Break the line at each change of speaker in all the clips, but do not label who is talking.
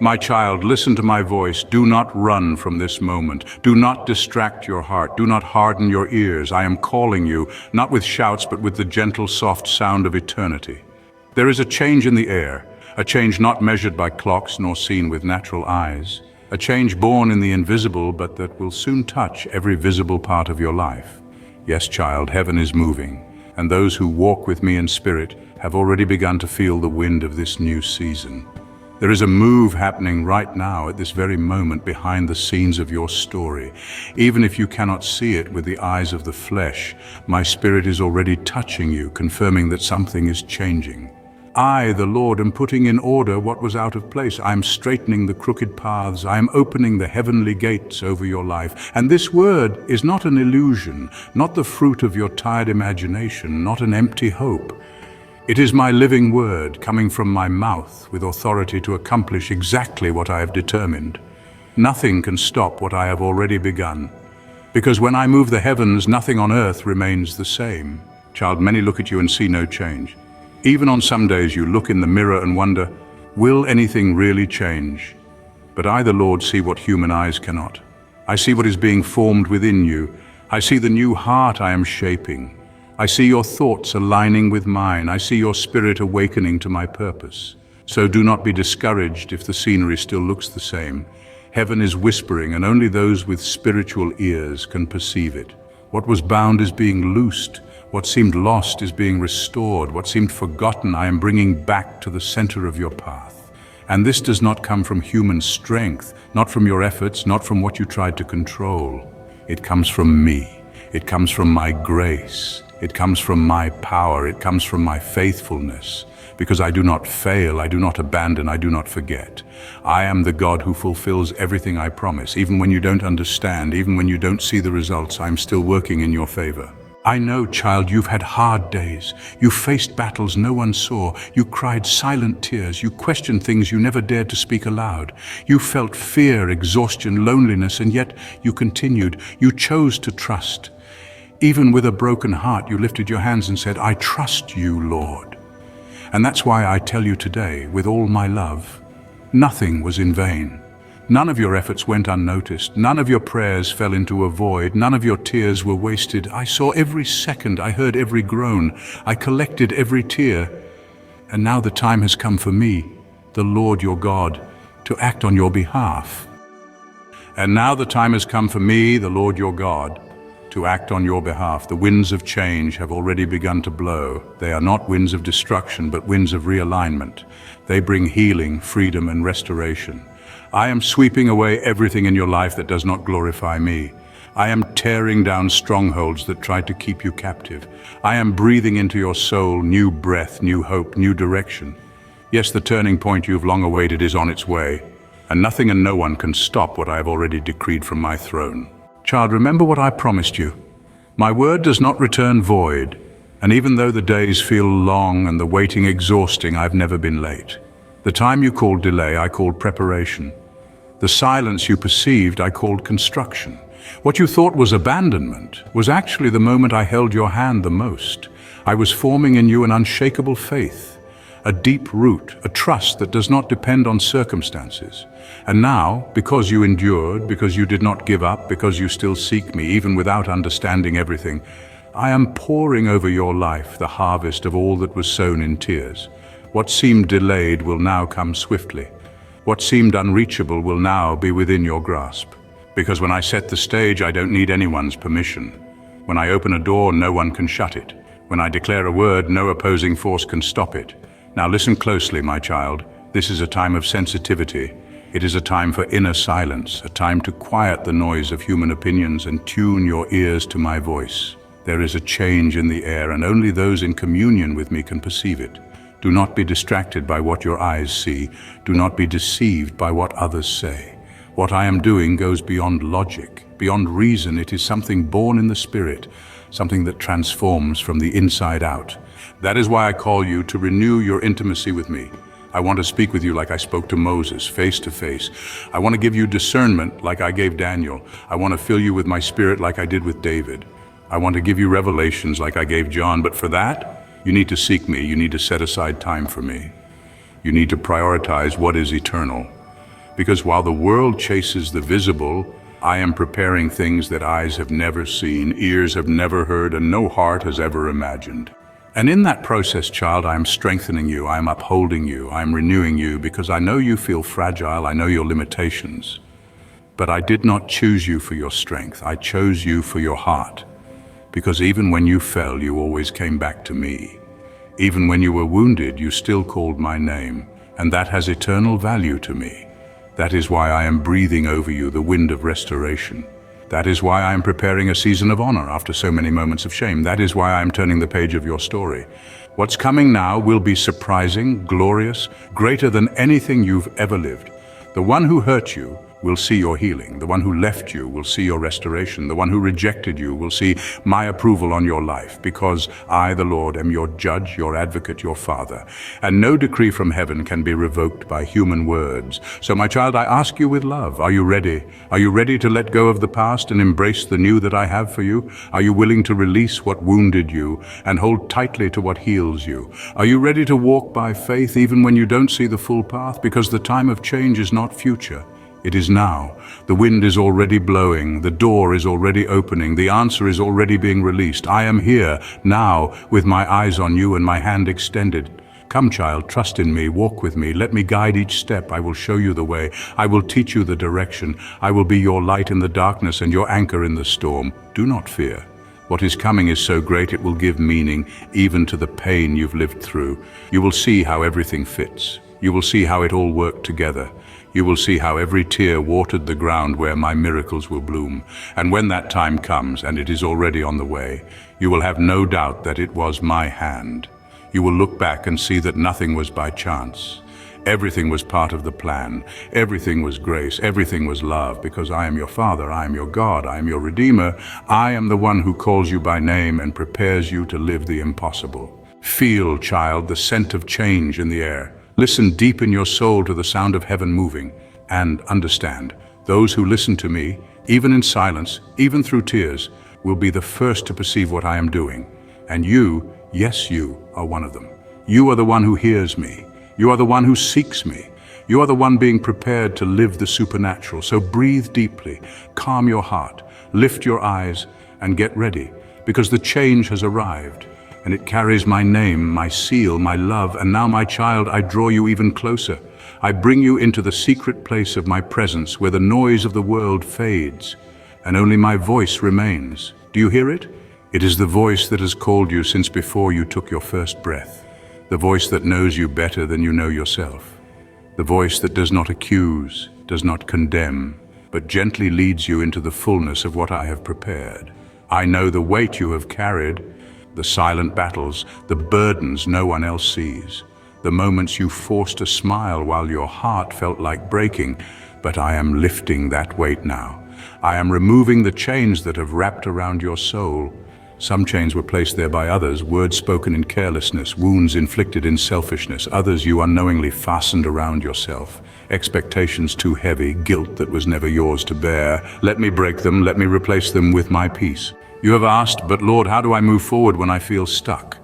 My child, listen to my voice. Do not run from this moment. Do not distract your heart. Do not harden your ears. I am calling you, not with shouts, but with the gentle, soft sound of eternity. There is a change in the air, a change not measured by clocks nor seen with natural eyes, a change born in the invisible, but that will soon touch every visible part of your life. Yes, child, heaven is moving, and those who walk with me in spirit have already begun to feel the wind of this new season. There is a move happening right now at this very moment behind the scenes of your story. Even if you cannot see it with the eyes of the flesh, my spirit is already touching you, confirming that something is changing. I, the Lord, am putting in order what was out of place. I am straightening the crooked paths. I am opening the heavenly gates over your life. And this word is not an illusion, not the fruit of your tired imagination, not an empty hope. It is my living word coming from my mouth with authority to accomplish exactly what I have determined. Nothing can stop what I have already begun. Because when I move the heavens, nothing on earth remains the same. Child, many look at you and see no change. Even on some days you look in the mirror and wonder, will anything really change? But I, the Lord, see what human eyes cannot. I see what is being formed within you. I see the new heart I am shaping. I see your thoughts aligning with mine. I see your spirit awakening to my purpose. So do not be discouraged if the scenery still looks the same. Heaven is whispering, and only those with spiritual ears can perceive it. What was bound is being loosed. What seemed lost is being restored. What seemed forgotten, I am bringing back to the center of your path. And this does not come from human strength, not from your efforts, not from what you tried to control. It comes from me. It comes from my grace. It comes from my power. It comes from my faithfulness. Because I do not fail, I do not abandon, I do not forget. I am the God who fulfills everything I promise. Even when you don't understand, even when you don't see the results, I'm still working in your favor. I know, child, you've had hard days. You faced battles no one saw. You cried silent tears. You questioned things you never dared to speak aloud. You felt fear, exhaustion, loneliness, and yet you continued. You chose to trust. Even with a broken heart, you lifted your hands and said, I trust you, Lord. And that's why I tell you today, with all my love, nothing was in vain. None of your efforts went unnoticed. None of your prayers fell into a void. None of your tears were wasted. I saw every second. I heard every groan. I collected every tear. And now the time has come for me, the Lord your God, to act on your behalf. And now the time has come for me, the Lord your God, to act on your behalf. The winds of change have already begun to blow. They are not winds of destruction, but winds of realignment. They bring healing, freedom, and restoration. I am sweeping away everything in your life that does not glorify me. I am tearing down strongholds that try to keep you captive. I am breathing into your soul new breath, new hope, new direction. Yes, the turning point you've long awaited is on its way, and nothing and no one can stop what I have already decreed from my throne. Child, remember what I promised you. My word does not return void, and even though the days feel long and the waiting exhausting, I've never been late. The time you called delay, I called preparation. The silence you perceived, I called construction. What you thought was abandonment was actually the moment I held your hand the most. I was forming in you an unshakable faith, a deep root, a trust that does not depend on circumstances. And now, because you endured, because you did not give up, because you still seek me, even without understanding everything, I am pouring over your life the harvest of all that was sown in tears. What seemed delayed will now come swiftly. What seemed unreachable will now be within your grasp. Because when I set the stage, I don't need anyone's permission. When I open a door, no one can shut it. When I declare a word, no opposing force can stop it. Now listen closely, my child. This is a time of sensitivity. It is a time for inner silence, a time to quiet the noise of human opinions and tune your ears to my voice. There is a change in the air, and only those in communion with me can perceive it. Do not be distracted by what your eyes see. Do not be deceived by what others say. What I am doing goes beyond logic, beyond reason. It is something born in the spirit, something that transforms from the inside out. That is why I call you to renew your intimacy with me. I want to speak with you like I spoke to Moses, face to face. I want to give you discernment like I gave Daniel. I want to fill you with my spirit like I did with David. I want to give you revelations like I gave John, but for that, you need to seek me. You need to set aside time for me. You need to prioritize what is eternal. Because while the world chases the visible, I am preparing things that eyes have never seen, ears have never heard, and no heart has ever imagined. And in that process, child, I am strengthening you, I am upholding you, I am renewing you, because I know you feel fragile, I know your limitations. But I did not choose you for your strength, I chose you for your heart. Because even when you fell, you always came back to me. Even when you were wounded, you still called my name, and that has eternal value to me. That is why I am breathing over you the wind of restoration. That is why I am preparing a season of honor after so many moments of shame. That is why I am turning the page of your story. What's coming now will be surprising, glorious, greater than anything you've ever lived. The one who hurt you will see your healing. The one who left you will see your restoration. The one who rejected you will see my approval on your life, because I, the Lord, am your judge, your advocate, your father. And no decree from heaven can be revoked by human words. So my child, I ask you with love, are you ready? Are you ready to let go of the past and embrace the new that I have for you? Are you willing to release what wounded you and hold tightly to what heals you? Are you ready to walk by faith even when you don't see the full path? Because the time of change is not future. It is now. The wind is already blowing. The door is already opening. The answer is already being released. I am here now with my eyes on you and my hand extended. Come, child, trust in me. Walk with me. Let me guide each step. I will show you the way. I will teach you the direction. I will be your light in the darkness and your anchor in the storm. Do not fear. What is coming is so great it will give meaning even to the pain you've lived through. You will see how everything fits. You will see how it all worked together. You will see how every tear watered the ground where my miracles will bloom. And when that time comes, and it is already on the way, you will have no doubt that it was my hand. You will look back and see that nothing was by chance. Everything was part of the plan. Everything was grace. Everything was love, because I am your Father, I am your God, I am your Redeemer. I am the one who calls you by name and prepares you to live the impossible. Feel, child, the scent of change in the air. Listen deep in your soul to the sound of heaven moving, and understand, those who listen to me, even in silence, even through tears, will be the first to perceive what I am doing. And you, yes, you are one of them. You are the one who hears me. You are the one who seeks me. You are the one being prepared to live the supernatural. So breathe deeply, calm your heart, lift your eyes, and get ready, because the change has arrived. And it carries my name, my seal, my love, and now, my child, I draw you even closer. I bring you into the secret place of my presence, where the noise of the world fades, and only my voice remains. Do you hear it? It is the voice that has called you since before you took your first breath. The voice that knows you better than you know yourself. The voice that does not accuse, does not condemn, but gently leads you into the fullness of what I have prepared. I know the weight you have carried, the silent battles, the burdens no one else sees, the moments you forced a smile while your heart felt like breaking, but I am lifting that weight now. I am removing the chains that have wrapped around your soul. Some chains were placed there by others, words spoken in carelessness, wounds inflicted in selfishness. Others you unknowingly fastened around yourself. Expectations too heavy, guilt that was never yours to bear. Let me break them, let me replace them with my peace. You have asked, but Lord, how do I move forward when I feel stuck?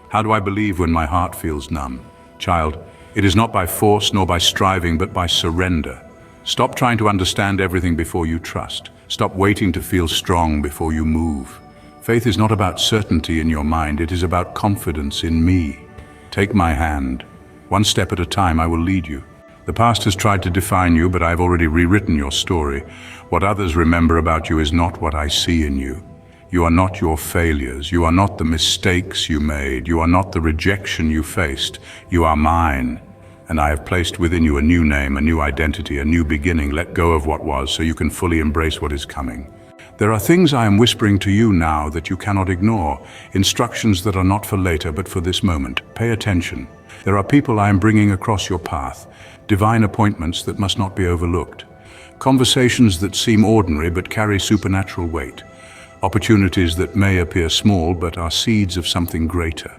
How do I believe when my heart feels numb? Child, it is not by force nor by striving, but by surrender. Stop trying to understand everything before you trust. Stop waiting to feel strong before you move. Faith is not about certainty in your mind, it is about confidence in me. Take my hand. One step at a time, I will lead you. The past has tried to define you, but I've already rewritten your story. What others remember about you is not what I see in you. You are not your failures. You are not the mistakes you made. You are not the rejection you faced. You are mine. And I have placed within you a new name, a new identity, a new beginning. Let go of what was so you can fully embrace what is coming. There are things I am whispering to you now that you cannot ignore. Instructions that are not for later, but for this moment. Pay attention. There are people I am bringing across your path. Divine appointments that must not be overlooked. Conversations that seem ordinary but carry supernatural weight. Opportunities that may appear small but are seeds of something greater.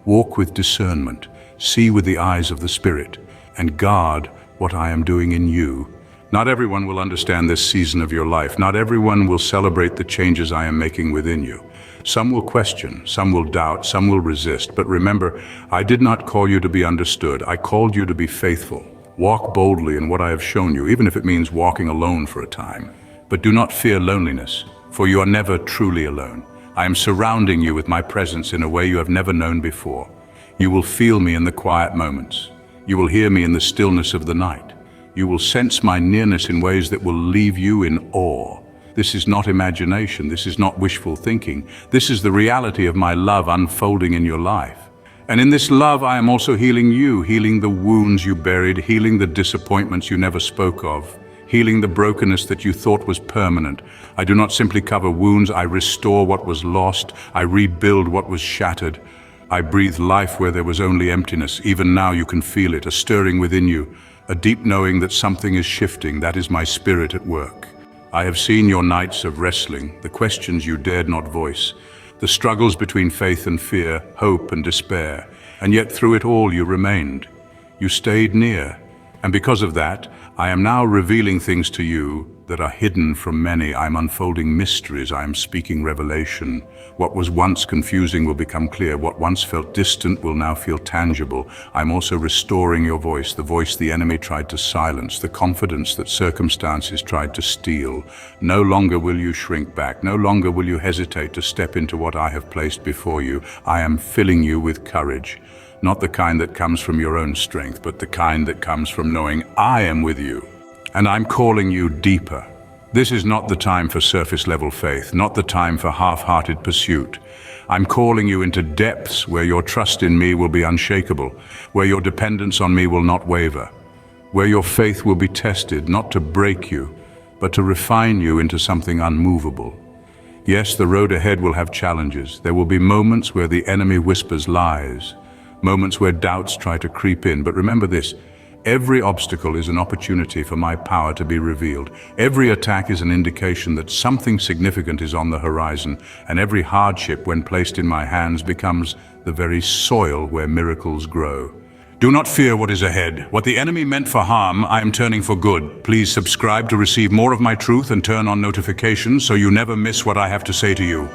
Walk with discernment, see with the eyes of the Spirit, and guard what I am doing in you. Not everyone will understand this season of your life. Not everyone will celebrate the changes I am making within you. Some will question, some will doubt, some will resist. But remember, I did not call you to be understood. I called you to be faithful. Walk boldly in what I have shown you, even if it means walking alone for a time. But do not fear loneliness, for you are never truly alone. I am surrounding you with my presence in a way you have never known before. You will feel me in the quiet moments. You will hear me in the stillness of the night. You will sense my nearness in ways that will leave you in awe. This is not imagination. This is not wishful thinking. This is the reality of my love unfolding in your life. And in this love, I am also healing you, healing the wounds you buried, healing the disappointments you never spoke of, healing the brokenness that you thought was permanent. I do not simply cover wounds, I restore what was lost, I rebuild what was shattered. I breathe life where there was only emptiness. Even now you can feel it, a stirring within you, a deep knowing that something is shifting. That is my spirit at work. I have seen your nights of wrestling, the questions you dared not voice, the struggles between faith and fear, hope and despair, and yet through it all you remained. You stayed near, and because of that, I am now revealing things to you that are hidden from many. I am unfolding mysteries, I am speaking revelation. What was once confusing will become clear. What once felt distant will now feel tangible. I'm also restoring your voice, the voice the enemy tried to silence, the confidence that circumstances tried to steal. No longer will you shrink back. No longer will you hesitate to step into what I have placed before you. I am filling you with courage. Not the kind that comes from your own strength, but the kind that comes from knowing I am with you. And I'm calling you deeper. This is not the time for surface-level faith, not the time for half-hearted pursuit. I'm calling you into depths where your trust in me will be unshakable, where your dependence on me will not waver, where your faith will be tested, not to break you, but to refine you into something unmovable. Yes, the road ahead will have challenges. There will be moments where the enemy whispers lies, moments where doubts try to creep in. But remember this, every obstacle is an opportunity for my power to be revealed. Every attack is an indication that something significant is on the horizon, and every hardship, when placed in my hands, becomes the very soil where miracles grow. Do not fear what is ahead. What the enemy meant for harm, I am turning for good. Please subscribe to receive more of my truth and turn on notifications so you never miss what I have to say to you.